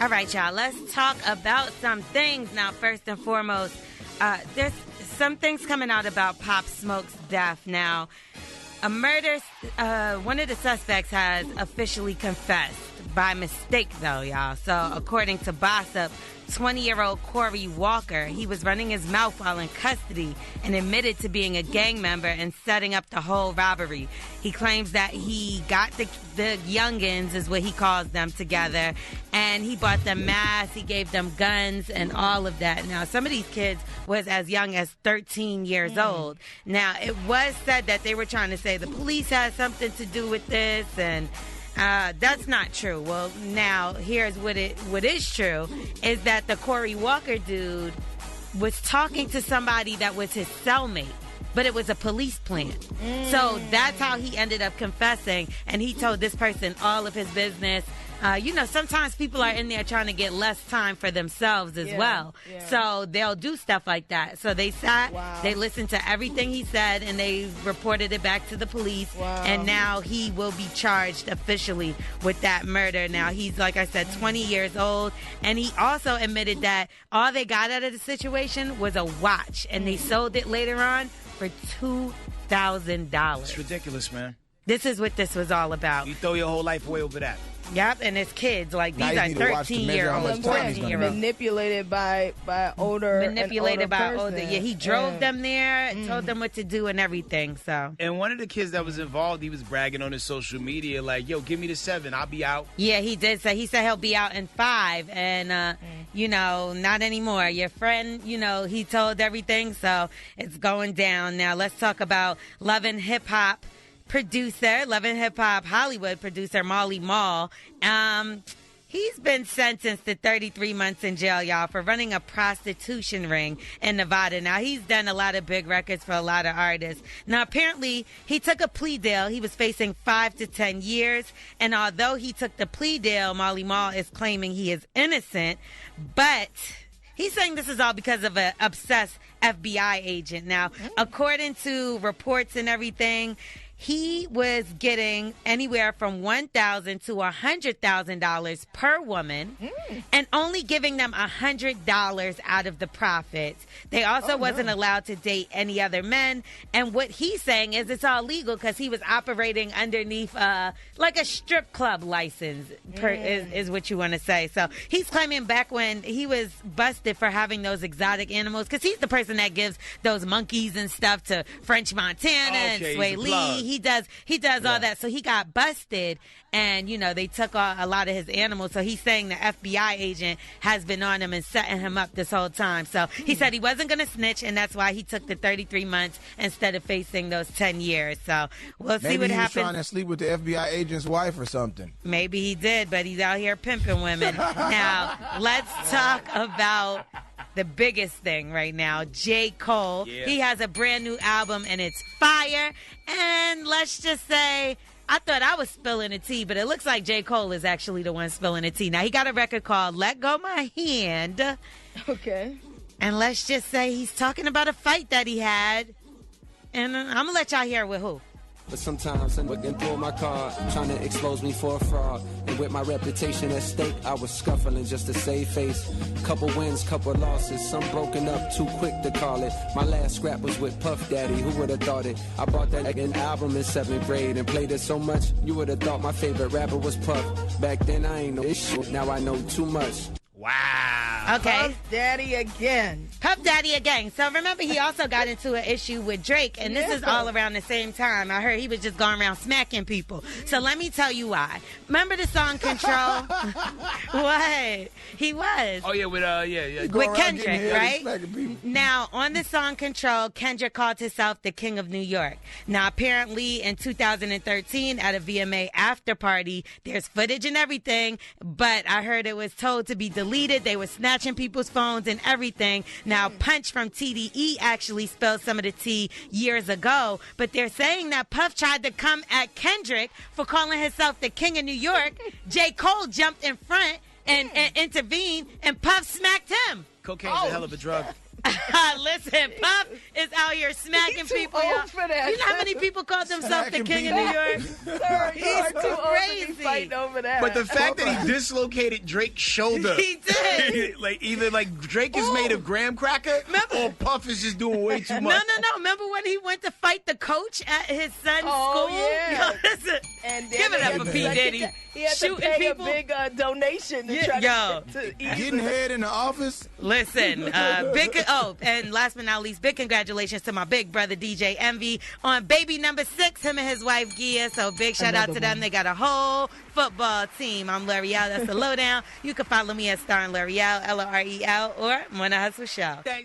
All right, y'all. Let's talk about some things now. First and foremost, there's some things coming out about Pop Smoke's death. Now, a murder. One of the suspects has officially confessed by mistake, though, y'all. So, according to Gossip, 20-year-old Corey Walker, he was running his mouth while in custody and admitted to being a gang member and setting up the whole robbery. He claims that he got the youngins, is what he calls them, together, and he bought them masks, he gave them guns, and all of that. Now, some of these kids was as young as 13 years old. Now, it was said that they were trying to say the police had something to do with this, and that's not true. Well, now, here's what is true, is that the Corey Walker dude was talking to somebody that was his cellmate, but it was a police plant. So that's how he ended up confessing, and he told this person all of his business. Sometimes people are in there trying to get less time for themselves as well. Yeah. So they'll do stuff like that. So they sat, they listened to everything he said, and they reported it back to the police. Wow. And now he will be charged officially with that murder. Now, he's, like I said, 20 years old. And he also admitted that all they got out of the situation was a watch. And they sold it later on for $2,000. It's ridiculous, man. This is what this was all about. You throw your whole life away over that. Yep, and it's kids. Like, these are 13-year-olds, 14-year-olds. Manipulated by older. Manipulated by person. older. Yeah, he drove them there and told them what to do and everything. So. And one of the kids that was involved, he was bragging on his social media, like, yo, give me the 7, I'll be out. Yeah, he did say. He said he'll be out in 5, and, not anymore. Your friend, he told everything, so it's going down. Now, let's talk about Love and Hip Hop Hollywood producer Maul. He's been sentenced to 33 months in jail, y'all, for running a prostitution ring in Nevada. Now, he's done a lot of big records for a lot of artists. Now, apparently, he took a plea deal. He was facing 5 to 10 years. And although he took the plea deal, Maul is claiming he is innocent. But he's saying this is all because of an obsessed FBI agent. Now, according to reports and everything, he was getting anywhere from $1,000 to $100,000 per woman, and only giving them $100 out of the profits. They also wasn't allowed to date any other men. And what he's saying is it's all legal because he was operating underneath like a strip club license, is what you want to say. So he's claiming back when he was busted for having those exotic animals, because he's the person that gives those monkeys and stuff to French Montana and Sway Lee. He does all that. So he got busted, and, they took a lot of his animals. So he's saying the FBI agent has been on him and setting him up this whole time. So he said he wasn't going to snitch, and that's why he took the 33 months instead of facing those 10 years. So we'll see what happens. Maybe he was trying to sleep with the FBI agent's wife or something. Maybe he did, but he's out here pimping women. Now, let's talk about the biggest thing right now, J.Cole. Yeah. He has a brand new album, and it's fire. And let's just say, I thought I was spilling the tea, but it looks like J.Cole is actually the one spilling the tea. Now, he got a record called Let Go My Hand. Okay. And let's just say he's talking about a fight that he had. And I'm going to let y'all hear with who. But sometimes I'm looking through my car, trying to expose me for a fraud. And with my reputation at stake, I was scuffling just to save face. Couple wins, couple losses, some broken up, too quick to call it. My last scrap was with Puff Daddy, who would have thought it? I bought that an album in 7th grade and played it so much, you would have thought my favorite rapper was Puff. Back then I ain't know this shit, now I know too much. Wow. Okay. Puff Daddy again. Puff Daddy again. So remember, he also got into an issue with Drake, and this is all around the same time. I heard he was just going around smacking people. So let me tell you why. Remember the song Control? What? He was. Oh, yeah, with with Kendrick, right? Now, on the song Control, Kendrick called himself the King of New York. Now, apparently in 2013 at a VMA after party, there's footage and everything, but I heard it was told to be deleted. They were snatching people's phones and everything. Now, Punch from TDE actually spilled some of the tea years ago, but they're saying that Puff tried to come at Kendrick for calling himself the King of New York. J.Cole jumped in front and intervened, and Puff smacked him. Cocaine's a hell of a drug. Listen, Puff is out here smacking He's too people. old y'all. for that. You know how many people called themselves the Smacking king of people. New York? Sir, you are He's too old to crazy. be fighting over that. But the fact that he dislocated Drake's shoulder. He did. Like either like Drake is made of graham cracker or Puff is just doing way too No, much. no. Remember when he went to fight the coach at his son's Oh, school? yeah. Yo, listen, And then give it he up had for to P. second Diddy. check. He had to Shooting pay people. a big donation to Yeah, try yo. to ease Getting it. head in the office. Listen, and last but not least, big congratulations to my big brother DJ Envy on baby number 6, him and his wife Gia. So big shout out to them. They got a whole football team. I'm L'Oreal. That's the lowdown. You can follow me at Star and L'Oreal, L'Oreal, or Mona Hustle Show.